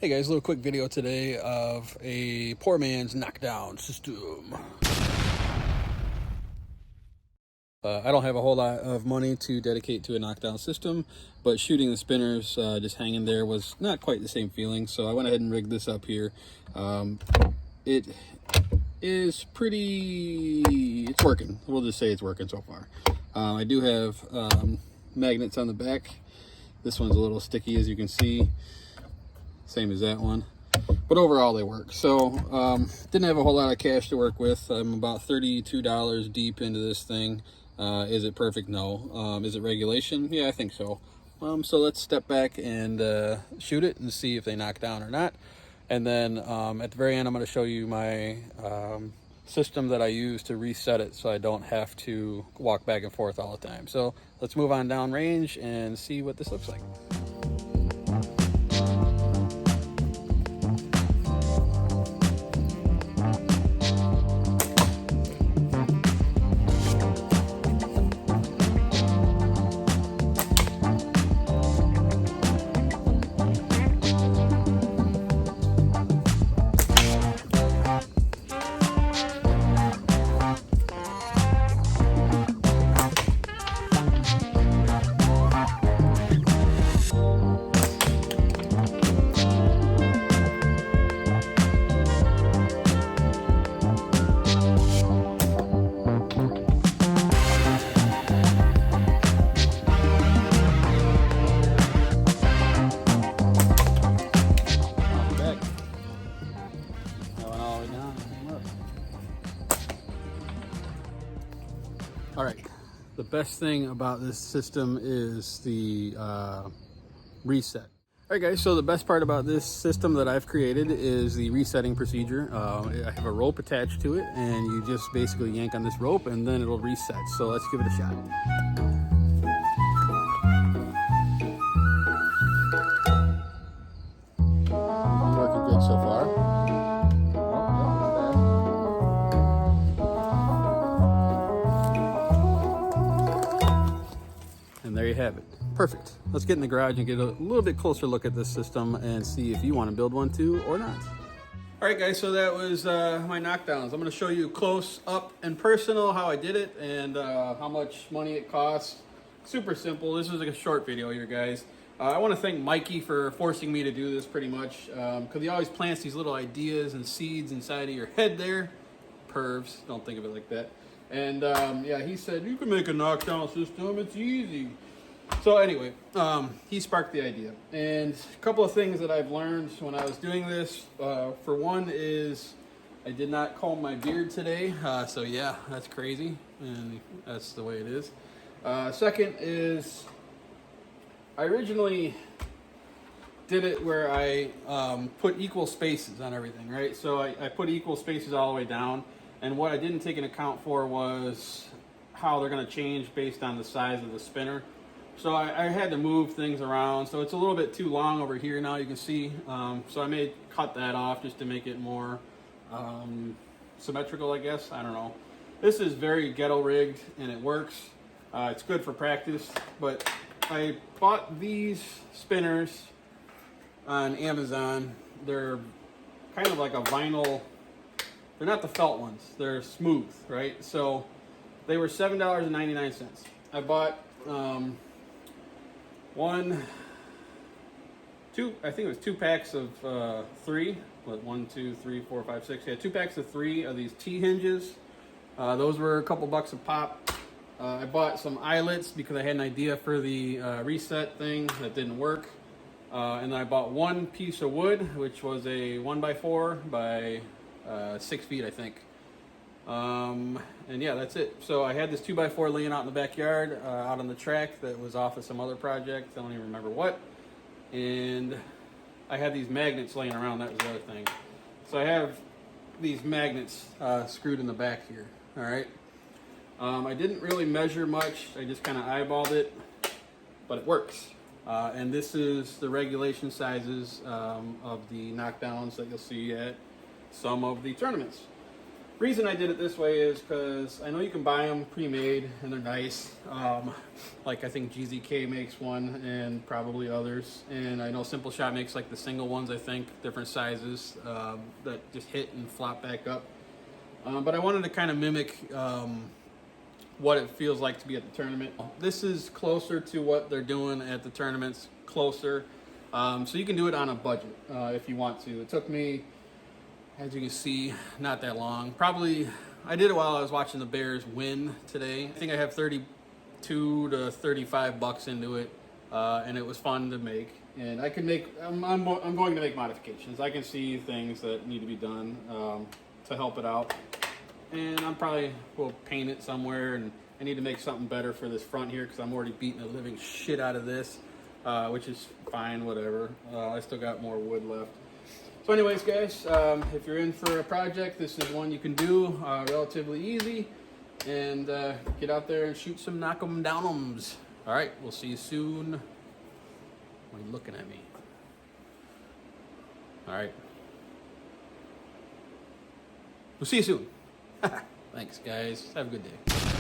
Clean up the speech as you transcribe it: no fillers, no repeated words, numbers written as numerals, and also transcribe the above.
Hey guys, a little quick video today of a poor man's knockdown system. I don't have a whole lot of money to dedicate to a knockdown system, but shooting the spinners just hanging there was not quite the same feeling, so I went ahead and rigged this up here. It is it's working. We'll just say it's working so far. I do have magnets on the back. This one's a little sticky, as you can see. Same as that one, but overall they work. So didn't have a whole lot of cash to work with. I'm about $32 deep into this thing. Is it perfect? No. Is it regulation? Yeah, I think so. So let's step back and shoot it and see if they knock down or not. And then at the very end, I'm going to show you my system that I use to reset it so I don't have to walk back and forth all the time. So let's move on down range and see what this looks like. All right, the best thing about this system is the reset. All right guys, so the best part about this system that I've created is the resetting procedure. I have a rope attached to it, and you just basically yank on this rope and then it'll reset. So let's give it a shot. Working good so far. And there you have it. Perfect. Let's get in the garage and get a little bit closer look at this system and see if you want to build one too or not. All right guys, so that was my knockdowns. I'm going to show you close up and personal how I did it and how much money it costs. Super simple. This is like a short video here, guys. I want to thank Mikey for forcing me to do this pretty much, because he always plants these little ideas and seeds inside of your head there. Pervs, don't think of it like that. And yeah, he said, you can make a knockdown system, it's easy. So anyway, he sparked the idea. And a couple of things that I've learned when I was doing this, for one is I did not comb my beard today. So yeah, that's crazy, and that's the way it is. Second is I originally did it where I put equal spaces on everything, right? So I put equal spaces all the way down. And what I didn't take into account for was how they're going to change based on the size of the spinner. So I had to move things around. So it's a little bit too long over here now, you can see. So I may cut that off just to make it more symmetrical, I guess. I don't know. This is very ghetto rigged and it works. It's good for practice. But I bought these spinners on Amazon. They're kind of like a vinyl. They're not the felt ones. They're smooth, right? So they were $7.99. I bought I think it was 2 packs of 3. What, 1, 2, 3, 4, 5, 6. Yeah, 2 packs of 3 of these T-hinges. Those were a couple bucks a pop. I bought some eyelets because I had an idea for the reset thing that didn't work. And then I bought 1 piece of wood, which was a 1x4 by 6 feet, I think. And yeah, that's it. So I had this 2x4 laying out in the backyard, out on the track that was off of some other project. I don't even remember what. And I had these magnets laying around. That was the other thing. So I have these magnets screwed in the back here. All right. I didn't really measure much. I just kind of eyeballed it, but it works. And this is the regulation sizes of the knockdowns that you'll see at some of the tournaments. Reason I did it this way is because I know you can buy them pre-made and they're nice. Like I think GZK makes one and probably others. And I know Simple Shot makes like the single ones, I think, different sizes that just hit and flop back up. But I wanted to kind of mimic what it feels like to be at the tournament. This is closer to what they're doing at the tournaments, closer. So you can do it on a budget if you want to. It took me, as you can see, not that long. Probably, I did it while I was watching the Bears win today. I think I have 32 to 35 bucks into it, and it was fun to make. And I can make, I'm going to make modifications. I can see things that need to be done to help it out. And I'm probably will paint it somewhere, and I need to make something better for this front here because I'm already beating the living shit out of this, which is fine, whatever. I still got more wood left. So anyways, guys, if you're in for a project, this is one you can do relatively easy, and get out there and shoot some knock 'em down'ems. All right, we'll see you soon. Why are you looking at me? All right. We'll see you soon. Thanks, guys. Have a good day.